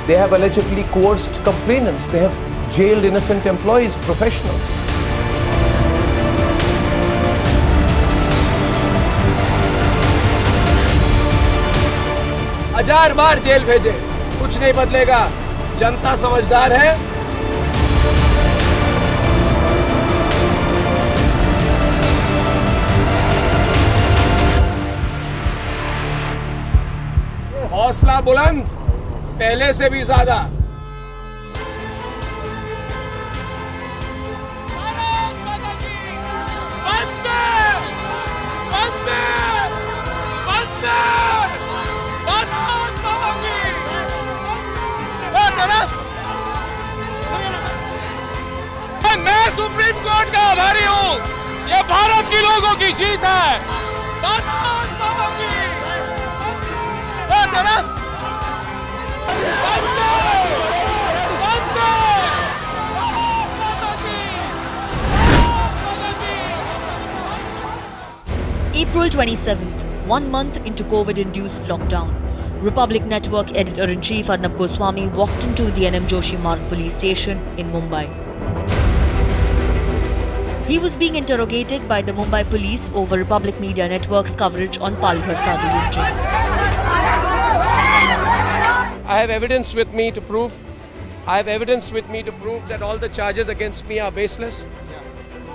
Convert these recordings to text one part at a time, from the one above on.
They have allegedly coerced complainants. They have jailed innocent employees, professionals. हजार बार jail भेजे, कुछ नहीं बदलेगा। जनता समझदार है। हौसला बुलंद, पहले से भी ज्यादा। मैं सुप्रीम कोर्ट का आभारी हूँ। ये भारत के लोगों की जीत है। April 27th, 1 month into COVID-induced lockdown, Republic Network editor-in-chief Arnab Goswami walked into the NM Joshi Marg police station in Mumbai. He was being interrogated by the Mumbai police over Republic Media Network's coverage on Palghar Sadhu lynching. I have evidence with me to prove. That all the charges against me are baseless,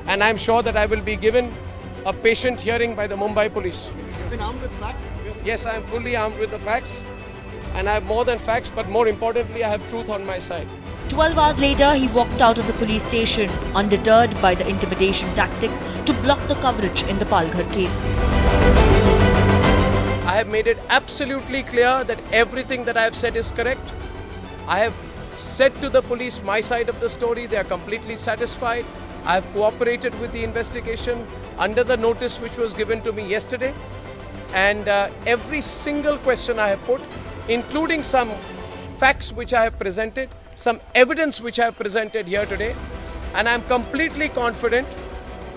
and I am sure that I will be given a patient hearing by the Mumbai police. You've been armed with facts? Yes, I am fully armed with the facts, and I have more than facts, but more importantly, I have truth on my side. 12 hours later, he walked out of the police station, undeterred by the intimidation tactic to block the coverage in the Palghar case. I have made it absolutely clear that everything that I have said is correct. I have said to the police my side of the story. They are completely satisfied. I have cooperated with the investigation under the notice which was given to me yesterday. And every single question I have put, including some facts which I have presented, some evidence which I have presented here today, and I am completely confident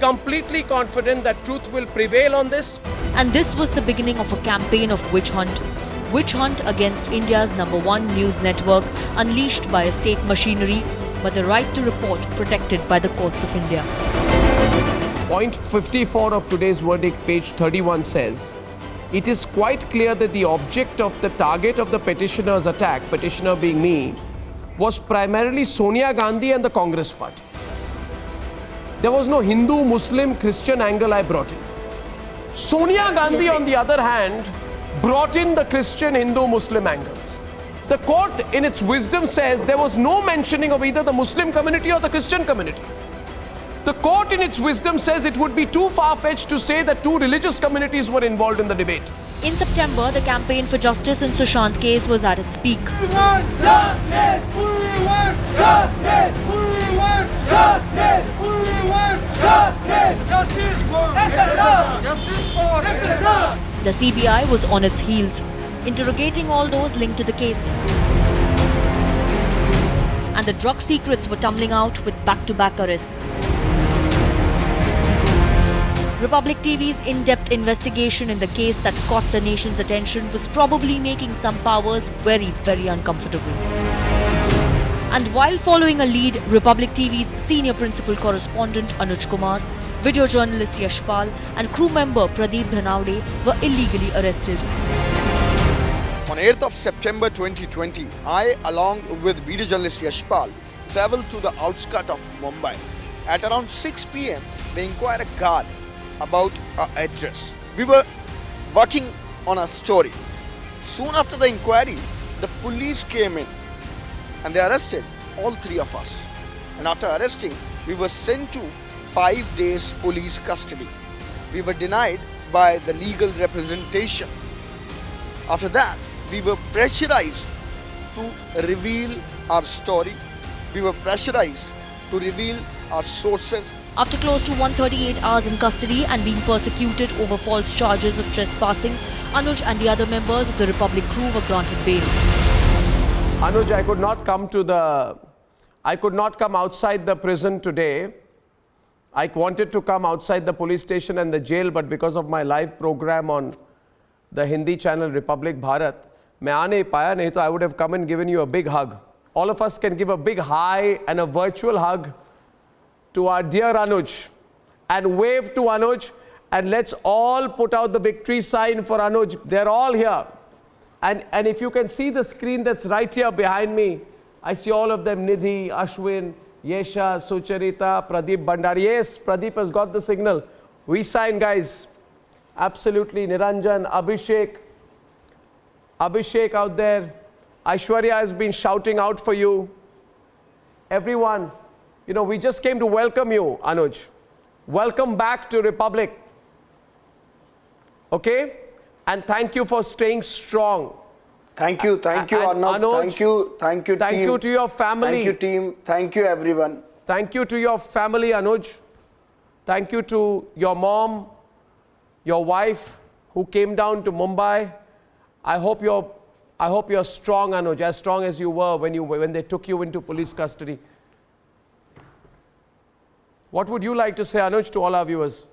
that truth will prevail on this. And this was the beginning of a campaign of witch hunt against India's #1 news network, unleashed by a state machinery, but the right to report protected by the courts of India. Point 54 of today's verdict, page 31 says, it is quite clear that the object of the target of the petitioner's attack, petitioner being me, was primarily Sonia Gandhi and the Congress party. There was no Hindu, Muslim, Christian angle I brought in. Sonia Gandhi, on the other hand, brought in the Christian, Hindu, Muslim angle. The court, in its wisdom, says there was no mentioning of either the Muslim community or the Christian community. The court, in its wisdom, says it would be too far-fetched to say that two religious communities were involved in the debate. In September, the campaign for justice in Sushant case was at its peak. We want justice! We want justice! We want justice! We want justice! Justice for SSR! Justice for SSR! The CBI was on its heels, interrogating all those linked to the case. And the drug secrets were tumbling out with back-to-back arrests. Republic TV's in-depth investigation in the case that caught the nation's attention was probably making some powers very, very uncomfortable. And while following a lead, Republic TV's senior principal correspondent Anuj Kumar, video journalist Yashpal and crew member Pradeep Dhanawde were illegally arrested. On 8th of September 2020, I, along with video journalist Yashpal, travelled to the outskirts of Mumbai. At around 6 p.m, we inquired a guard about our address. We were working on a story. Soon after the inquiry, the police came in and they arrested all three of us. And after arresting, we were sent to 5 days police custody. We were denied by the legal representation. After that, we were pressurized to reveal our story. We were pressurized to reveal our sources. After close to 138 hours in custody and being persecuted over false charges of trespassing, Anuj and the other members of the Republic crew were granted bail. Anuj, I could not come outside the prison today. I wanted to come outside the police station and the jail, but because of my live program on the Hindi channel Republic Bharat, मैं आ नहीं पाया, नहीं तो I would have come and given you a big hug. All of us can give a big hi and a virtual hug to our dear Anuj and wave to Anuj, and let's all put out the victory sign for Anuj. They're all here. And if you can see the screen that's right here behind me, I see all of them, Nidhi, Ashwin, Yesha, Sucharita, Pradeep Bhandari. Yes, Pradeep has got the signal. We sign, guys. Absolutely. Niranjan, Abhishek out there. Aishwarya has been shouting out for you. Everyone, you know, we just came to welcome you, Anuj. Welcome back to Republic. Okay? And thank you for staying strong. Thank you, Arnab. Anuj, thank you, team. Thank you to your family. Thank you, team. Thank you, everyone. Thank you to your family, Anuj. Thank you to your mom, your wife, who came down to Mumbai. I hope you're strong, Anuj, as strong as you were when they took you into police custody. What would you like to say, Anuj, to all our viewers?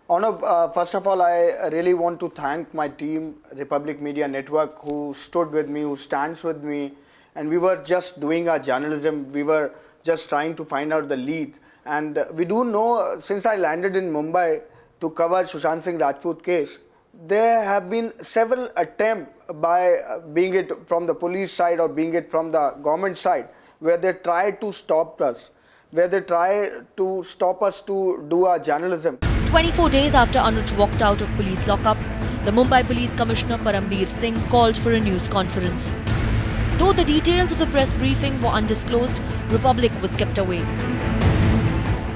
Arnab, first of all, I really want to thank my team, Republic Media Network, who stood with me, who stands with me. And we were just doing our journalism. We were just trying to find out the lead. And we do know, since I landed in Mumbai to cover Sushant Singh Rajput case, there have been several attempts by being it from the police side or being it from the government side, where they try to stop us, where they try to stop us to do our journalism. 24 days after Anuj walked out of police lockup, the Mumbai Police Commissioner Parambir Singh called for a news conference. Though the details of the press briefing were undisclosed, Republic was kept away.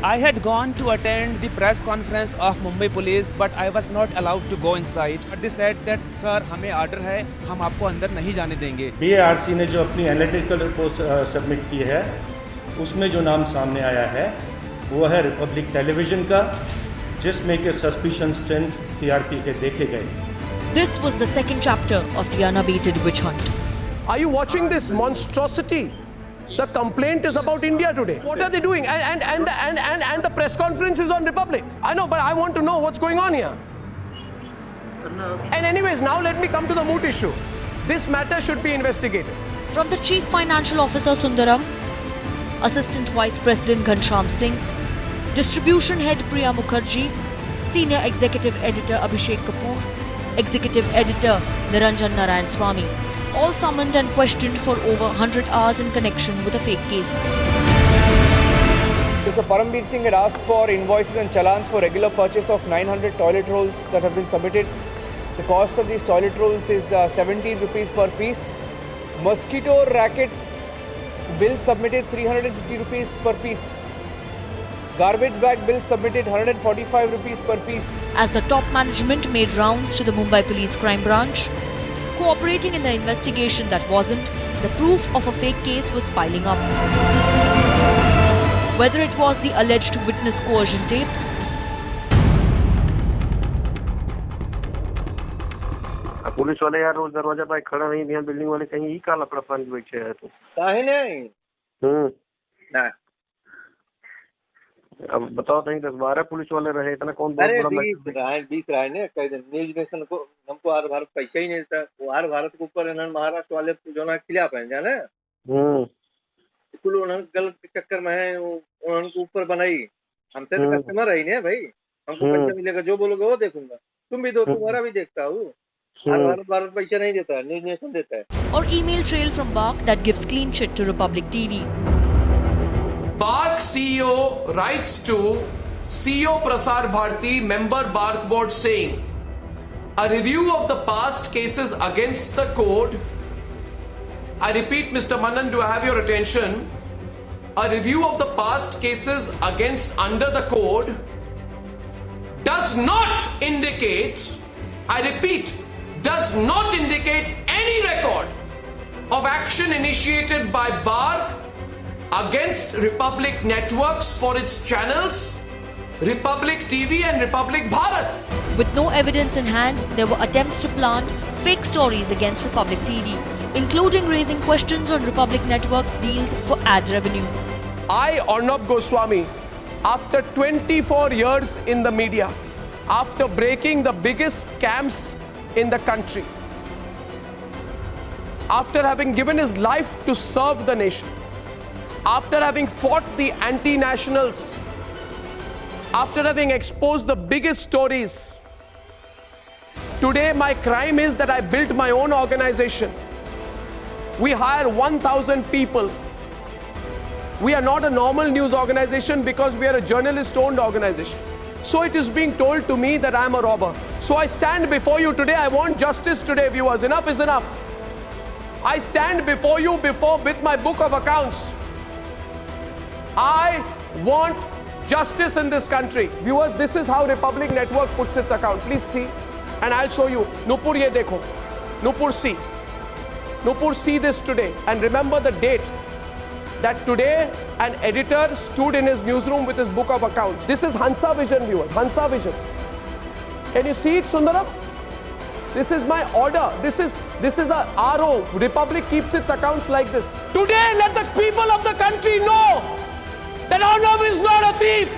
I had gone to attend the press conference of Mumbai Police, but I was not allowed to go inside. But they said that, sir, हमें order है, हम आपको अंदर नहीं जाने देंगे. BARC ने जो अपनी एनालिटिकल रिपोर्ट सबमिट की है, उसमें जो नाम सामने आया है, वो है रिपब्लिक टेलीविजन का, जिसमें के सस्पिशन स्ट्रेंथ TRP के देखे गए. This was the second chapter of the unabated witch hunt. Are you watching this monstrosity? The complaint is about India today. What are they doing? And the press conference is on Republic. I know, but I want to know what's going on here. And anyways, now let me come to the moot issue. This matter should be investigated. From the Chief Financial Officer Sundaram, Assistant Vice President Ghanshyam Singh, Distribution Head Priya Mukherjee, Senior Executive Editor Abhishek Kapoor, Executive Editor Niranjan Narayan Swamy, all summoned and questioned for over 100 hours in connection with a fake case. Mr. Parambir Singh had asked for invoices and challans for regular purchase of 900 toilet rolls that have been submitted. The cost of these toilet rolls is 17 rupees per piece. Mosquito rackets bill submitted 350 rupees per piece. Garbage bag bill submitted 145 rupees per piece. As the top management made rounds to the Mumbai Police Crime Branch, cooperating in the investigation that wasn't, the proof of a fake case was piling up. Whether it was the alleged witness coercion tapes, police वाले यार रोज दरवाजा पे खड़ा नहीं, यहाँ building वाले कहीं ही काला पड़ा पानी बैठे है तो काहे नहीं? ना अब बताओ, नहीं 10-12 पुलिस वाले रहे, इतना कौन बहुत बड़ा बीत रहा है ना. कई दिन न्यूज नेशन को हमको आर भारत पैसा ही नहीं देता. वो आर भारत के ऊपर इन्होंने महाराष्ट्र वाले जो ना खिलाफ है जाने उन्होंने गलत चक्कर में है, उन्होंने ऊपर बनाई. हमसे तो कस्टमर है ही नहीं भाई, हमको पैसा मिलेगा, जो बोलोगे वो देखूंगा. तुम भी दो, तुम्हारा भी देखता हूँ. भारत पैसा नहीं देता है, न्यूज नेशन देता है. or email trail from BARC that gives clean shit to Republic TV. BARC CEO writes to CEO Prasar Bharati, member BARC board, saying, a review of the past cases against the code. I repeat, Mr. Manan, do I have your attention? A review of the past cases against under the code does not indicate, I repeat, does not indicate any record of action initiated by BARC against Republic Networks for its channels, Republic TV and Republic Bharat. With no evidence in hand, there were attempts to plant fake stories against Republic TV, including raising questions on Republic Network's deals for ad revenue. I, Arnab Goswami, after 24 years in the media, after breaking the biggest scams in the country, after having given his life to serve the nation, after having fought the anti-nationals, after having exposed the biggest stories, today my crime is that I built my own organization. We hire 1,000 people. We are not a normal news organization because we are a journalist-owned organization. So it is being told to me that I am a robber. So I stand before you today. I want justice today, viewers. Enough is enough. I stand before you with my book of accounts. I want justice in this country. Viewers, this is how Republic Network puts its account. Please see. And I'll show you. Nupur, ye dekho. Nupur, see. Nupur, see this today. And remember the date that today an editor stood in his newsroom with his book of accounts. This is Hansa Vision, viewers. Hansa Vision. Can you see it, Sundaram? This is my order. This is a RO. Republic keeps its accounts like this. Today, let the people of the country know that Arnab is not a thief.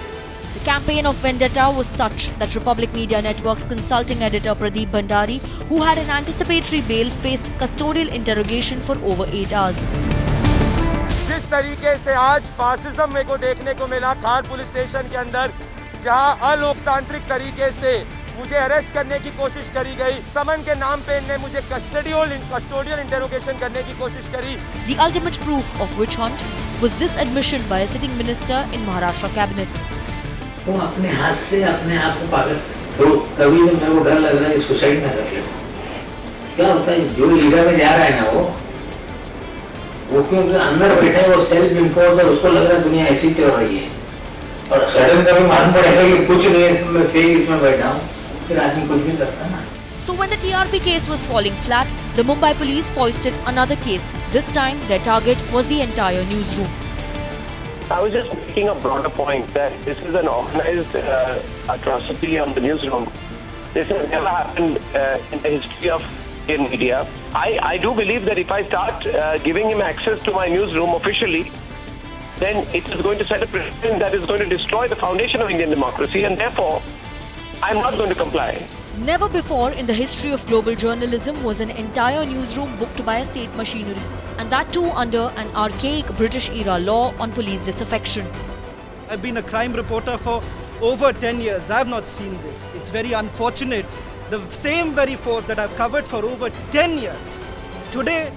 The campaign of vendetta was such that Republic Media Network's consulting editor Pradeep Bhandari, who had an anticipatory bail, faced custodial interrogation for over 8 hours. जिस तरीके से आज fascism में को देखने को मिला खार पुलिस स्टेशन के अंदर, जहां अलोकतांत्रिक तरीके से मुझे अरेस्ट करने की कोशिश करी गई, समन के नाम पे इन्हें मुझे कस्टोडियल इंटरोगेशन करने की कोशिश करी. The ultimate proof of witch hunt was this admission by a sitting minister in Maharashtra cabinet. वो अपने हाथ से अपने आप को पागल, तो कभी तो मेरे को डर लग रहा है सुसाइड ना कर ले. क्या होता है जो लीडर में जा रहा है ना वो क्योंकि अंदर बैठे वो सेल्फ इम्पोज है, उसको लग रहा है दुनिया ऐसी चल रही है और सडन कभी मालूम पड़ेगा कि कुछ नहीं है, इसमें फेक इसमें बैठा हूँ, फिर आदमी कुछ भी करता ना. So when the TRP case was falling flat, the Mumbai police foisted another case. This time their target was the entire newsroom. I was just making a broader point that this is an organized atrocity on the newsroom. This has never happened in the history of Indian media. I do believe that if I start giving him access to my newsroom officially, then it is going to set a precedent that is going to destroy the foundation of Indian democracy, and therefore, I am not going to comply. Never before in the history of global journalism was an entire newsroom booked by a state machinery, and that too under an archaic British-era law on police disaffection. I've been a crime reporter for over 10 years. I have not seen this. It's very unfortunate. The same very force that I've covered for over 10 years, today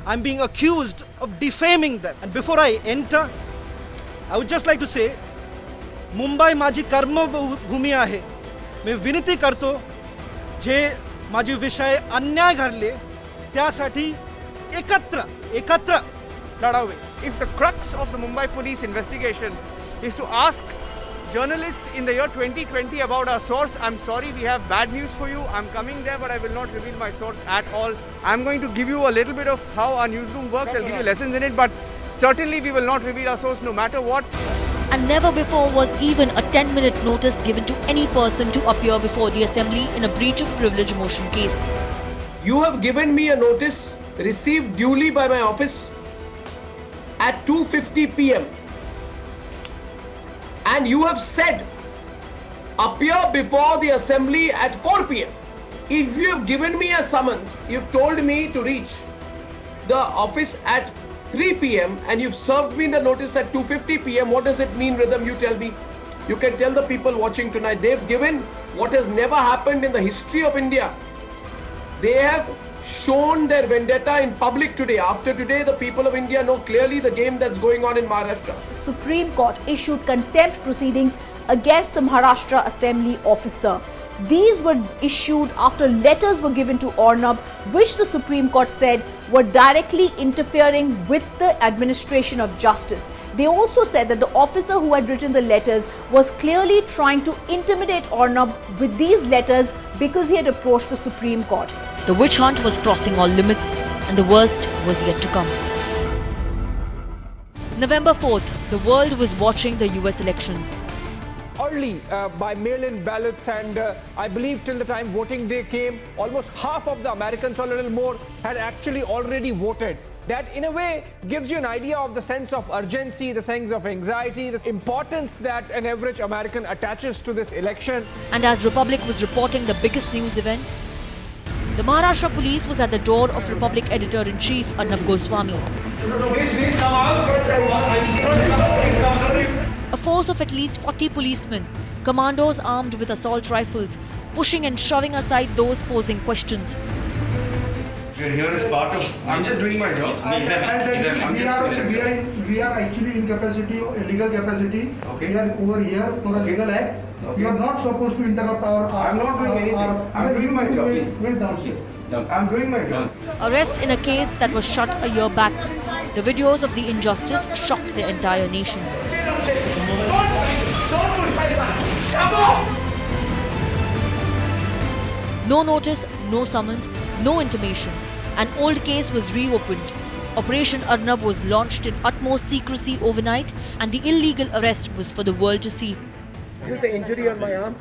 I'm being accused of defaming them. And before I enter, I would just like to say, Mumbai माझी कर्मभूमी आहे. मी विनंती करतो जे माझे विषय अन्याय घडले त्यासाठी एकत्र लढावे. If the crux of the Mumbai police investigation is to ask journalists in the year 2020 about our source, I'm sorry, we have bad news for you. I'm coming there, but I will not reveal my source at all. I'm going to give you a little bit of how our newsroom works. I'll give you lessons in it, but certainly we will not reveal our source no matter what. And never before was even a 10-minute notice given to any person to appear before the assembly in a breach of privilege motion case. You have given me a notice received duly by my office at 2:50 p.m. and you have said appear before the assembly at 4 p.m. If you have given me a summons, you've told me to reach the office at 3 p.m. and you've served me the notice at 2:50 p.m. What does it mean, Rhythm? You tell me. You can tell the people watching tonight. They've given what has never happened in the history of India. They have shown their vendetta in public today. After today, the people of India know clearly the game that's going on in Maharashtra. The Supreme Court issued contempt proceedings against the Maharashtra Assembly officer. These were issued after letters were given to Arnab, which the Supreme Court said were directly interfering with the administration of justice. They also said that the officer who had written the letters was clearly trying to intimidate Arnab with these letters because he had approached the Supreme Court. The witch hunt was crossing all limits, and the worst was yet to come. November 4th, the world was watching the US elections. Early by mail-in ballots, and I believe till the time voting day came, almost half of the Americans, or a little more, had actually already voted. That in a way gives you an idea of the sense of urgency, the sense of anxiety, the importance that an average American attaches to this election. And as Republic was reporting the biggest news event, The Maharashtra police was at the door of Republic Editor-in-Chief Arnab Goswami. A force of at least 40 policemen, commandos armed with assault rifles, pushing and shoving aside those posing questions. You're here as part of. I'm just doing my job. We are actually in capacity, illegal capacity. Okay. We are over here for a legal act. Okay. You are not supposed to interrupt our. I'm not doing anything. I'm doing my job. Wait down here. I'm doing my job. Arrest in a case that was shut a year back. The videos of the injustice shocked the entire nation. No notice, no summons, no intimation. An old case was reopened. Operation Arnab was launched in utmost secrecy overnight, and the illegal arrest was for the world to see. This is the injury on my arm.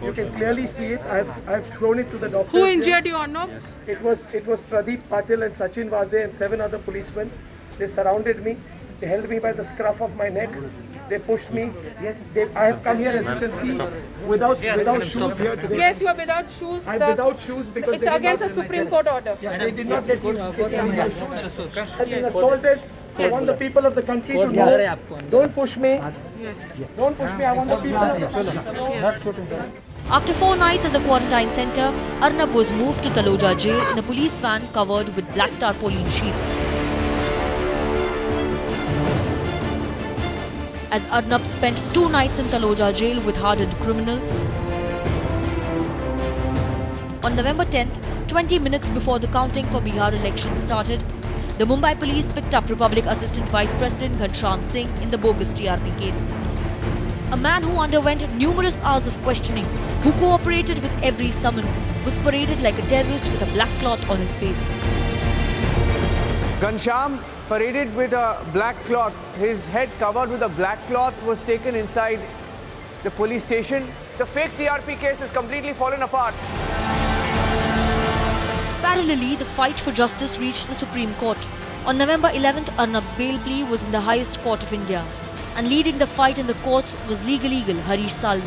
You can clearly see it. I've thrown it to the doctor. Who injured you, Arnab? It was Pradeep Patil and Sachin Vaze and 7 other policemen. They surrounded me. They held me by the scruff of my neck. They pushed me. I have come here, as you can see, without shoes here today. Yes, you are without shoes. I'm without shoes because it's against a Supreme Court order. Yeah, they did not get me my shoes. I've been assaulted. I want the people of the country to know. Don't push me. Don't push me. I want the people of the country. After 4 nights at the quarantine centre, Arnab was moved to Taloja jail in a police van covered with black tarpaulin sheets. As Arnab spent 2 nights in Taloja jail with hardened criminals. On November 10th, 20 minutes before the counting for Bihar elections started, the Mumbai police picked up Republic Assistant Vice President Ghanshyam Singh in the bogus TRP case. A man who underwent numerous hours of questioning, who cooperated with every summon, was paraded like a terrorist with a black cloth on his face. Ghanshyam, paraded with a black cloth, his head covered with a black cloth, was taken inside the police station. The fake TRP case has completely fallen apart. Parallelly, the fight for justice reached the Supreme Court. On November 11th, Arnab's bail plea was in the highest court of India. And leading the fight in the courts was legal eagle Harish Salve.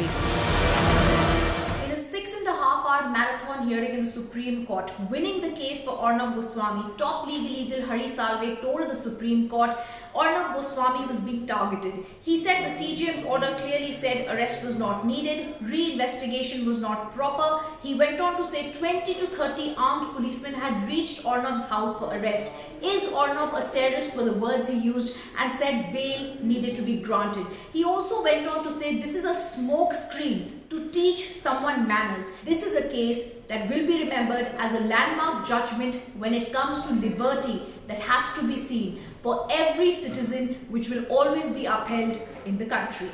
In a 6.5-hour marathon hearing in the Supreme Court, winning the case for Arnab Goswami, top legal eagle Harish Salve told the Supreme Court Arnab Goswami was being targeted. He said the CJM's order clearly said arrest was not needed, re-investigation was not proper. He went on to say 20 to 30 armed policemen had reached Arnab's house for arrest. Is Arnab a terrorist were the words he used, and said bail needed to be granted. He also went on to say this is a smoke screen to teach someone manners. This is a case that will be remembered as a landmark judgment when it comes to liberty that has to be seen for every citizen, which will always be upheld in the country.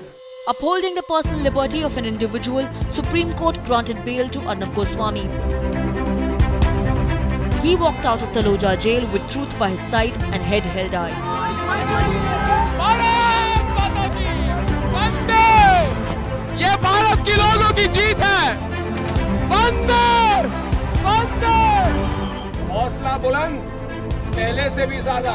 Upholding the personal liberty of an individual, Supreme Court granted bail to Arnab Goswami. He walked out of the Taloja jail with truth by his side and head held high. ये भारत की लोगों की जीत है। वंदे वंदे। हौसला बुलंद, पहले से भी ज्यादा।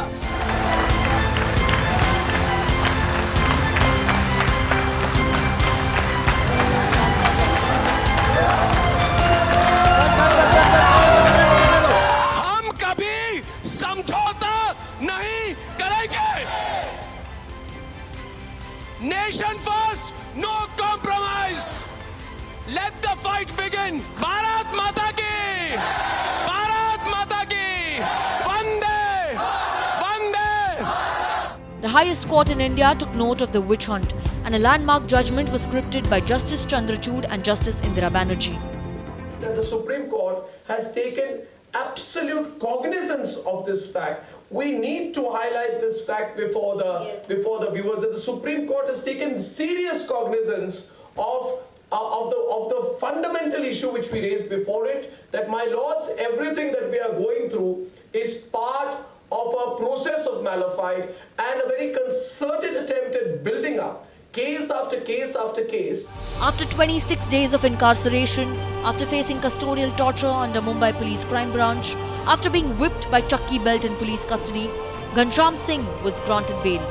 हम कभी समझौता नहीं करेंगे। Nation first, no compromise. Let the fight begin. Bharat Mata ki! Bharat Mata ki! Vande! Vande! The highest court in India took note of the witch hunt, and a landmark judgment was scripted by Justice Chandrachud and Justice Indira Banerjee. The Supreme Court has taken absolute cognizance of this fact. We need to highlight this fact before the viewers, that the Supreme Court has taken serious cognizance of the fundamental issue which we raised before it, that, my lords, everything that we are going through is part of a process of Malafide and a very concerted attempt at building up case after case after case. After 26 days of incarceration, after facing custodial torture under Mumbai Police Crime Branch, after being whipped by Chakki belt in police custody, Ghanshyam Singh was granted bail.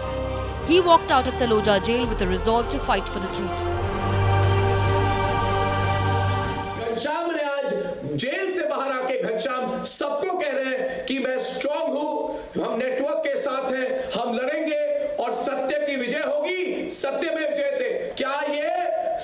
He walked out of Taloja jail with a resolve to fight for the truth. Ghanshyam ने आज jail से बाहर आके सबको कह रहे हैं कि मैं स्ट्रांग हूं, हम नेटवर्क के साथ हैं, हम लड़ेंगे और सत्य की विजय होगी, सत्य में जयते। क्या ये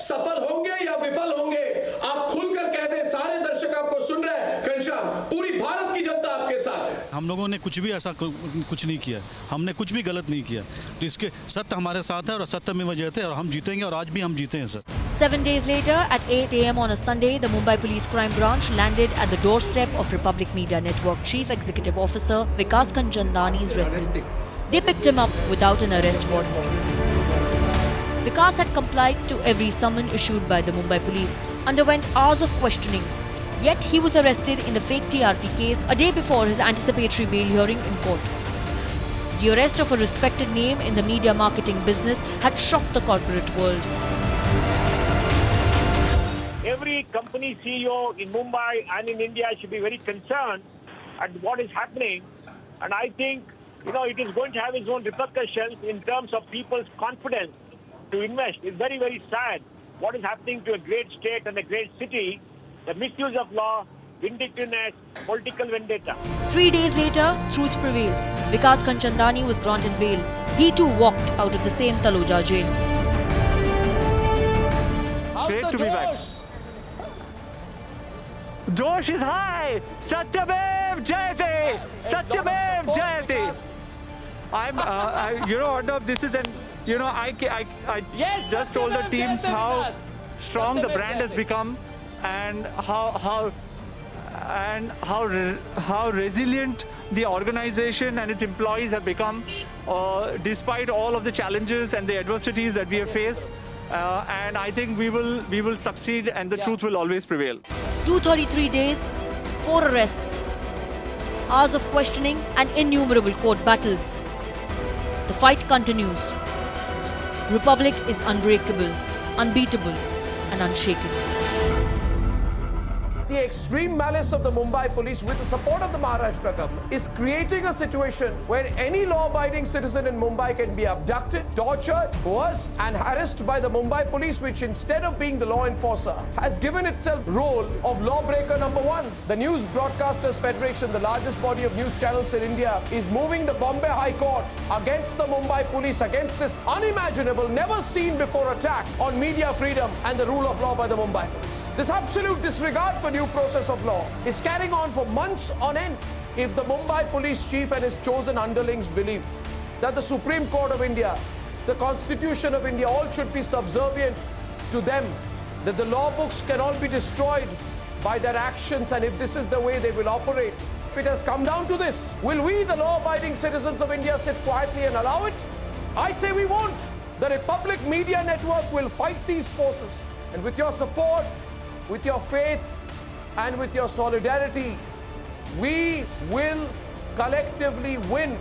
सफल होंगे या विफल होंगे? आप खुलकर कह दें, सारे दर्शक आपको सुन रहे हैं। घनश्याम, पूरी भारत की जनता आपके साथ है। हम लोगों ने कुछ भी ऐसा कुछ नहीं किया, हमने कुछ भी गलत नहीं किया, तो इसके सत्य हमारे साथ है और सत्य में जयते और हम जीतेंगे और आज भी हम जीते हैं sir. 7 days later, at 8 a.m. on a Sunday, the Mumbai Police Crime Branch landed at the doorstep of Republic Media Network Chief Executive Officer Vikas Kanchandani's residence. They picked him up without an arrest warrant. Vikas had complied to every summon issued by the Mumbai Police, underwent hours of questioning. Yet he was arrested in the fake TRP case a day before his anticipatory bail hearing in court. The arrest of a respected name in the media marketing business had shocked the corporate world. Every company CEO in Mumbai and in India should be very concerned at what is happening. And I think, it is going to have its own repercussions in terms of people's confidence to invest. It's very, very sad what is happening to a great state and a great city, the misuse of law, vindictiveness, political vendetta. 3 days later, truth prevailed. Vikas Kanchandani was granted bail. He too walked out of the same Taloja jail. Great to be back. Josh is high. Satyamev Jayate. Satyamev Jayate. Arnab, this is an. I just told the teams how strong the brand has become, and how resilient the organization and its employees have become, despite all of the challenges and the adversities that we have faced. And I think we will succeed, and the truth will always prevail. 233 days, 4 arrests, hours of questioning and innumerable court battles. The fight continues. Republic is unbreakable, unbeatable and unshaken. The extreme malice of the Mumbai police, with the support of the Maharashtra government, is creating a situation where any law-abiding citizen in Mumbai can be abducted, tortured, coerced and harassed by the Mumbai police, which instead of being the law enforcer has given itself role of lawbreaker number 1. The News Broadcasters Federation, the largest body of news channels in India, is moving the Bombay High Court against the Mumbai police, against this unimaginable, never seen before attack on media freedom and the rule of law by the Mumbai police. This absolute disregard for due process of law is carrying on for months on end. If the Mumbai police chief and his chosen underlings believe that the Supreme Court of India, the Constitution of India, all should be subservient to them, that the law books can all be destroyed by their actions, and if this is the way they will operate, if it has come down to this, will we, the law-abiding citizens of India, sit quietly and allow it? I say we won't. The Republic Media Network will fight these forces, and with your support, with your faith and with your solidarity, we will collectively win.